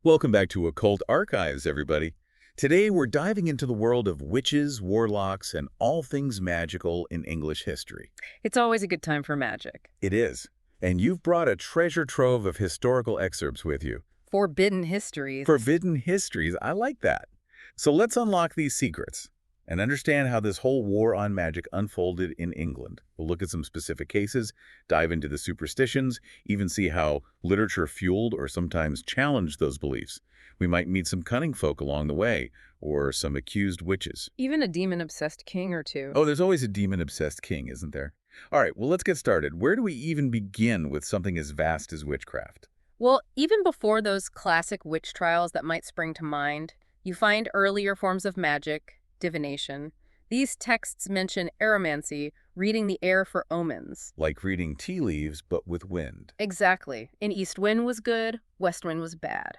Welcome back to Occult Archives, everybody. Today we're diving into the world of witches, warlocks, and all things magical in English history. It's always a good time for magic. It is. And you've brought a treasure trove of historical excerpts with you. Forbidden histories. Forbidden histories, I like that. So let's unlock these secrets and understand how this whole war on magic unfolded in England. We'll look at some specific cases, dive into the superstitions, even see how literature fueled or sometimes challenged those beliefs. We might meet some cunning folk along the way, or some accused witches. Even a demon-obsessed king or two. Oh, there's always a demon-obsessed king, isn't there? All right, well, let's get started. Where do we even begin with something as vast as witchcraft? Well, even before those classic witch trials that might spring to mind, you find earlier forms of magic, divination. These texts mention aromancy, reading the air for omens. Like reading tea leaves, but with wind. Exactly. An east wind was good, west wind was bad.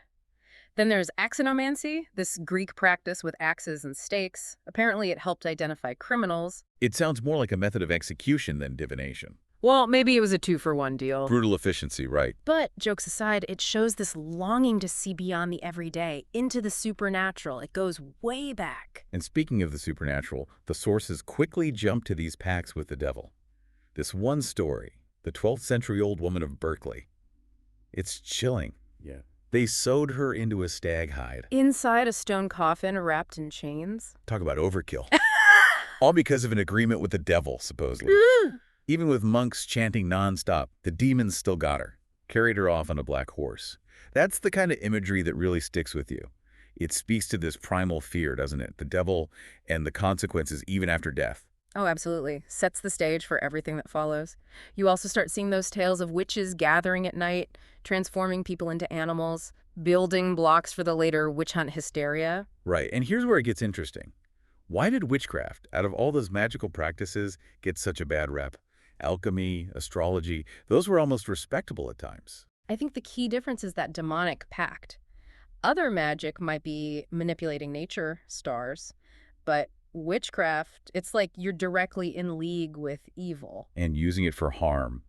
Then there's axionomancy, this Greek practice with axes and stakes. Apparently it helped identify criminals. It sounds more like a method of execution than divination. Well, maybe it was a two-for-one deal. Brutal efficiency, right? But, jokes aside, it shows this longing to see beyond the everyday, into the supernatural. It goes way back. And speaking of the supernatural, the sources quickly jump to these pacts with the devil. This one story, the 12th century old woman of Berkeley. It's chilling. Yeah. They sewed her into a stag hide. Inside a stone coffin wrapped in chains. Talk about overkill. All because of an agreement with the devil, supposedly. Even with monks chanting nonstop, the demons still got her, carried her off on a black horse. That's the kind of imagery that really sticks with you. It speaks to this primal fear, doesn't it? The devil and the consequences even after death. Oh, absolutely. Sets the stage for everything that follows. You also start seeing those tales of witches gathering at night, transforming people into animals, building blocks for the later witch hunt hysteria. Right, and here's where it gets interesting. Why did witchcraft, out of all those magical practices, get such a bad rep? Alchemy, astrology, those were almost respectable at times. I think the key difference is that demonic pact. Other magic might be manipulating nature, stars, but witchcraft, it's like you're directly in league with evil. And using it for harm.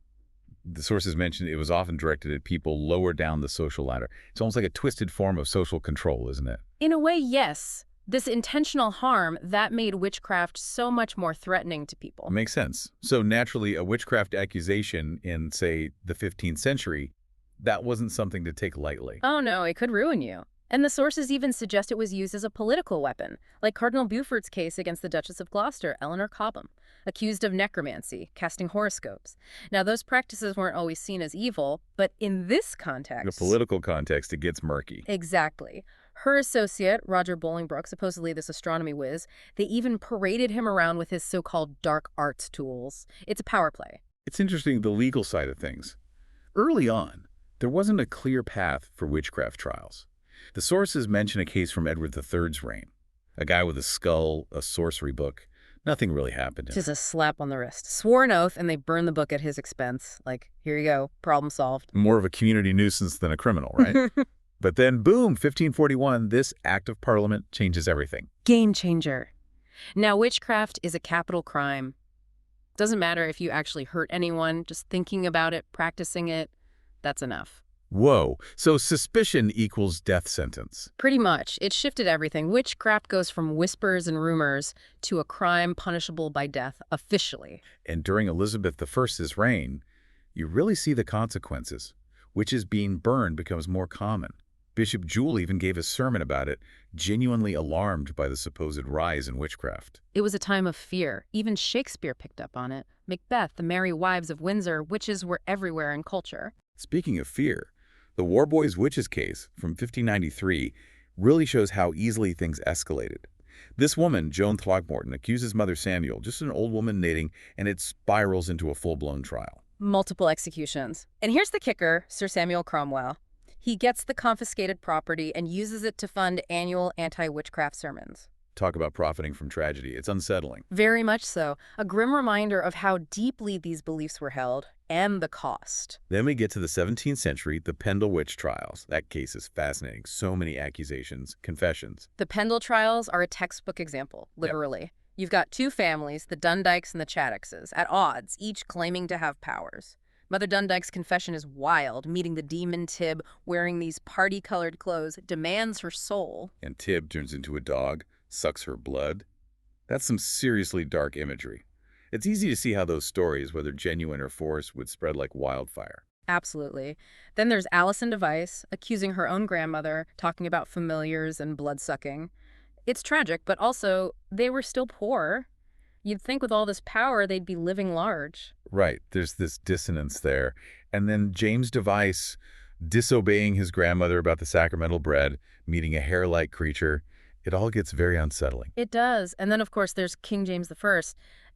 The sources mentioned it was often directed at people lower down the social ladder. It's almost like a twisted form of social control, isn't it? In a way, yes. This intentional harm, that made witchcraft so much more threatening to people. Makes sense. So naturally, a witchcraft accusation in, say, the 15th century, that wasn't something to take lightly. Oh no, it could ruin you. And the sources even suggest it was used as a political weapon, like Cardinal Beaufort's case against the Duchess of Gloucester, Eleanor Cobham, accused of necromancy, casting horoscopes. Now, those practices weren't always seen as evil, but in this context... In a political context, it gets murky. Exactly. Her associate, Roger Bolingbroke, supposedly this astronomy whiz, they even paraded him around with his so-called dark arts tools. It's a power play. It's interesting, the legal side of things. Early on, there wasn't a clear path for witchcraft trials. The sources mention a case from Edward III's reign. A guy with a skull, a sorcery book. Nothing really happened to him. Just a slap on the wrist. Swore an oath, and they burned the book at his expense. Like, here you go, problem solved. More of a community nuisance than a criminal, right? But then, boom, 1541, this act of parliament changes everything. Game changer. Now, witchcraft is a capital crime. Doesn't matter if you actually hurt anyone, just thinking about it, practicing it, that's enough. Whoa, so suspicion equals death sentence. Pretty much. It shifted everything. Witchcraft goes from whispers and rumors to a crime punishable by death officially. And during Elizabeth I's reign, you really see the consequences. Witches being burned becomes more common. Bishop Jewell even gave a sermon about it, genuinely alarmed by the supposed rise in witchcraft. It was a time of fear. Even Shakespeare picked up on it. Macbeth, the Merry Wives of Windsor, witches were everywhere in culture. Speaking of fear, the Warboys Witches case from 1593 really shows how easily things escalated. This woman, Joan Throckmorton, accuses Mother Samuel, just an old woman knitting, and it spirals into a full-blown trial. Multiple executions. And here's the kicker, Sir Samuel Cromwell. He gets the confiscated property and uses it to fund annual anti-witchcraft sermons. Talk about profiting from tragedy. It's unsettling. Very much so. A grim reminder of how deeply these beliefs were held and the cost. Then we get to the 17th century, the Pendle witch trials. That case is fascinating. So many accusations, confessions. The Pendle trials are a textbook example, literally. Yep. You've got two families, the Dundikes and the Chaddixes, at odds, each claiming to have powers. Mother Dundyke's confession is wild, meeting the demon Tib wearing these party-colored clothes, demands her soul. And Tib turns into a dog, sucks her blood. That's some seriously dark imagery. It's easy to see how those stories, whether genuine or forced, would spread like wildfire. Absolutely. Then there's Alison Device, accusing her own grandmother, talking about familiars and blood-sucking. It's tragic, but also, they were still poor. You'd think with all this power, they'd be living large. Right, there's this dissonance there. And then James Device disobeying his grandmother about the sacramental bread, meeting a hare-like creature. It all gets very unsettling. It does. And then, of course, there's King James I.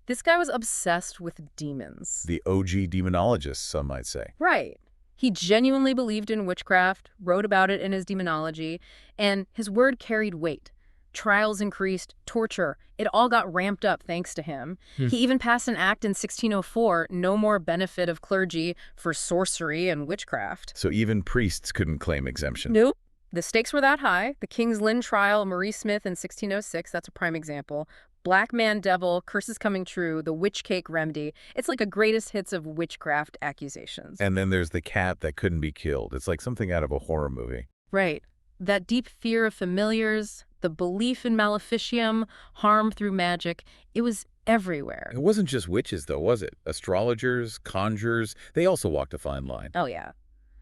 This guy was obsessed with demons. The OG demonologist, some might say. Right. He genuinely believed in witchcraft, wrote about it in his demonology, and his word carried weight. Trials increased, torture. It all got ramped up thanks to him. He even passed an act in 1604, no more benefit of clergy for sorcery and witchcraft. So even priests couldn't claim exemption. Nope. The stakes were that high. The King's Lynn trial, Marie Smith in 1606, that's a prime example. Black Man Devil, Curses Coming True, the Witch Cake Remedy. It's like a greatest hits of witchcraft accusations. And then there's the cat that couldn't be killed. It's like something out of a horror movie. Right. That deep fear of familiars, the belief in maleficium, harm through magic, it was everywhere. It wasn't just witches, though, was it? Astrologers, conjurers, they also walked a fine line. Oh, yeah.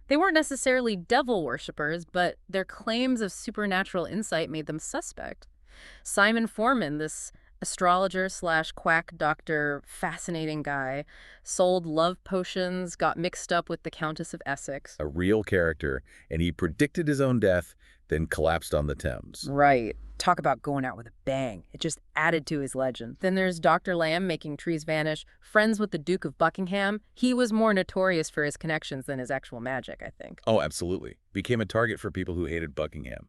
They weren't necessarily devil worshippers, but their claims of supernatural insight made them suspect. Simon Foreman, this astrologer/quack doctor, fascinating guy, sold love potions, got mixed up with the Countess of Essex. A real character, and he predicted his own death, then collapsed on the Thames. Right. Talk about going out with a bang. It just added to his legend. Then there's Dr. Lamb making trees vanish, friends with the Duke of Buckingham. He was more notorious for his connections than his actual magic, I think. Oh, absolutely. Became a target for people who hated Buckingham.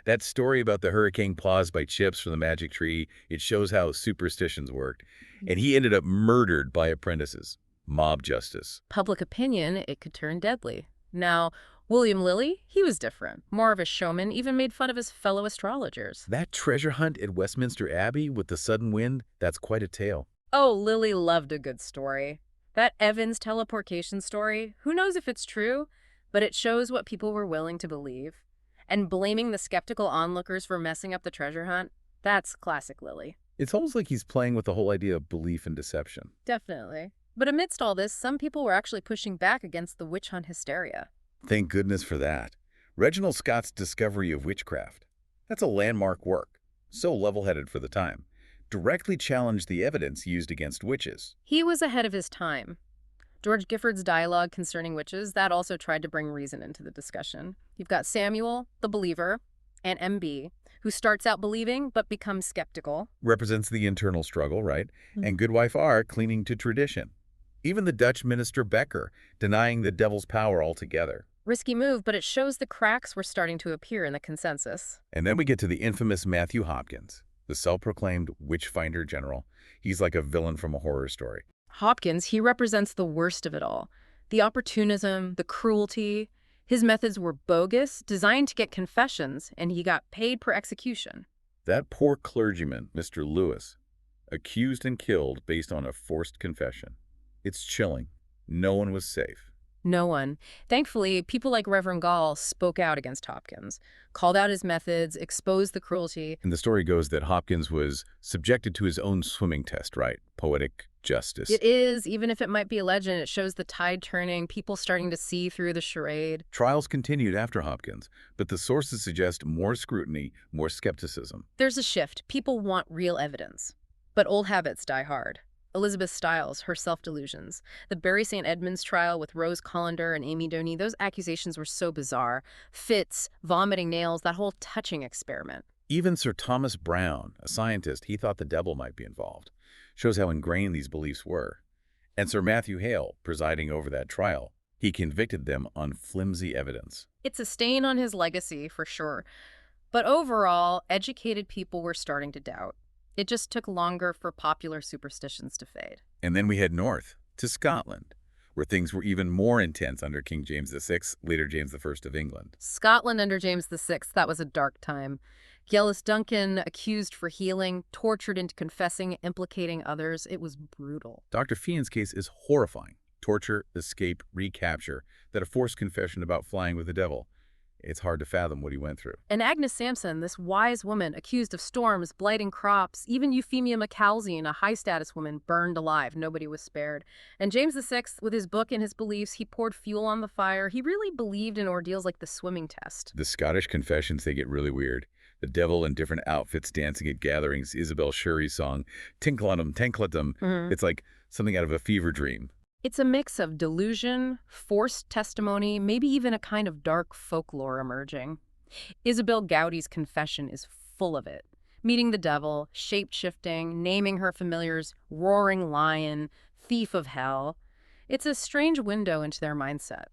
That story about the hurricane paused by chips from the magic tree, it shows how superstitions worked. And he ended up murdered by apprentices. Mob justice. Public opinion, it could turn deadly. Now, William Lilly, he was different. More of a showman, even made fun of his fellow astrologers. That treasure hunt at Westminster Abbey with the sudden wind, that's quite a tale. Oh, Lilly loved a good story. That Evans teleportation story, who knows if it's true, but it shows what people were willing to believe. And blaming the skeptical onlookers for messing up the treasure hunt, that's classic Lilly. It's almost like he's playing with the whole idea of belief and deception. Definitely. But amidst all this, some people were actually pushing back against the witch hunt hysteria. Thank goodness for that. Reginald Scott's discovery of witchcraft. That's a landmark work, so level-headed for the time. Directly challenged the evidence used against witches. He was ahead of his time. George Gifford's dialogue concerning witches, that also tried to bring reason into the discussion. You've got Samuel, the believer, and M.B., who starts out believing but becomes skeptical. Represents the internal struggle, right? And Goodwife R clinging to tradition. Even the Dutch minister Becker denying the devil's power altogether. Risky move, but it shows the cracks were starting to appear in the consensus. And then we get to the infamous Matthew Hopkins, the self-proclaimed witch finder general. He's like a villain from a horror story. Hopkins, he represents the worst of it all. The opportunism, the cruelty. His methods were bogus, designed to get confessions, and he got paid per execution. That poor clergyman, Mr. Lewis, accused and killed based on a forced confession. It's chilling. No one was safe. No one. Thankfully, people like Reverend Gall spoke out against Hopkins, called out his methods, exposed the cruelty. And the story goes that Hopkins was subjected to his own swimming test, right? Poetic justice. It is, even if it might be a legend, it shows the tide turning, people starting to see through the charade. Trials continued after Hopkins, but the sources suggest more scrutiny, more skepticism. There's a shift. People want real evidence. But old habits die hard. Elizabeth Stiles, her self-delusions. The Bury St. Edmunds trial with Rose Collender and Amy Doney, those accusations were so bizarre. Fits, vomiting nails, that whole touching experiment. Even Sir Thomas Browne, a scientist, he thought the devil might be involved. Shows how ingrained these beliefs were. And Sir Matthew Hale, presiding over that trial, he convicted them on flimsy evidence. It's a stain on his legacy, for sure. But overall, educated people were starting to doubt. It just took longer for popular superstitions to fade. And then we head north, to Scotland, where things were even more intense under King James VI, later James I of England. Scotland under James VI, that was a dark time. Gellis Duncan accused for healing, tortured into confessing, implicating others. It was brutal. Dr. Fian's case is horrifying. Torture, escape, recapture, that a forced confession about flying with the devil. It's hard to fathom what he went through. And Agnes Sampson, this wise woman accused of storms, blighting crops, even Euphemia Macalzean, a high-status woman, burned alive. Nobody was spared. And James VI, with his book and his beliefs, he poured fuel on the fire. He really believed in ordeals like the swimming test. The Scottish confessions, they get really weird. The devil in different outfits dancing at gatherings, Isabel Shuri's song, Tinkletum, Tinkletum. It's like something out of a fever dream. It's a mix of delusion, forced testimony, maybe even a kind of dark folklore emerging. Isabel Gaudi's confession is full of it. Meeting the devil, shape-shifting, naming her familiars, roaring lion, thief of hell. It's a strange window into their mindset.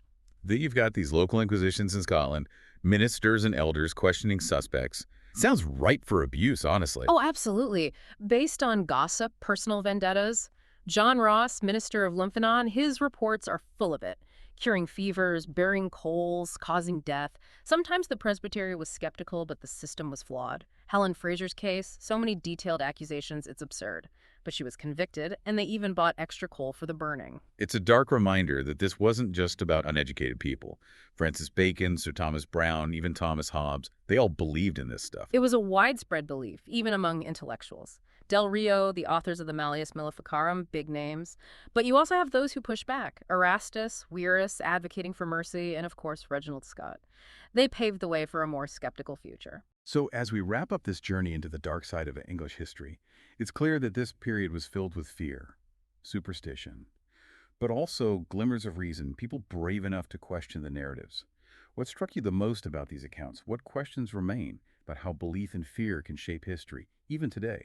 Then you've got these local inquisitions in Scotland, ministers and elders questioning suspects. Sounds ripe for abuse, honestly. Oh, absolutely. Based on gossip, personal vendettas. John Ross, minister of Lymphanon, his reports are full of it. Curing fevers, burying coals, causing death. Sometimes the presbytery was skeptical, but the system was flawed. Helen Fraser's case, so many detailed accusations, it's absurd. But she was convicted, and they even bought extra coal for the burning. It's a dark reminder that this wasn't just about uneducated people. Francis Bacon, Sir Thomas Browne, even Thomas Hobbes, they all believed in this stuff. It was a widespread belief, even among intellectuals. Del Rio, the authors of the Malleus Maleficarum, big names. But you also have those who push back. Erastus, Wierus, advocating for mercy, and of course, Reginald Scott. They paved the way for a more skeptical future. So as we wrap up this journey into the dark side of English history, it's clear that this period was filled with fear, superstition, but also glimmers of reason, people brave enough to question the narratives. What struck you the most about these accounts? What questions remain about how belief and fear can shape history, even today?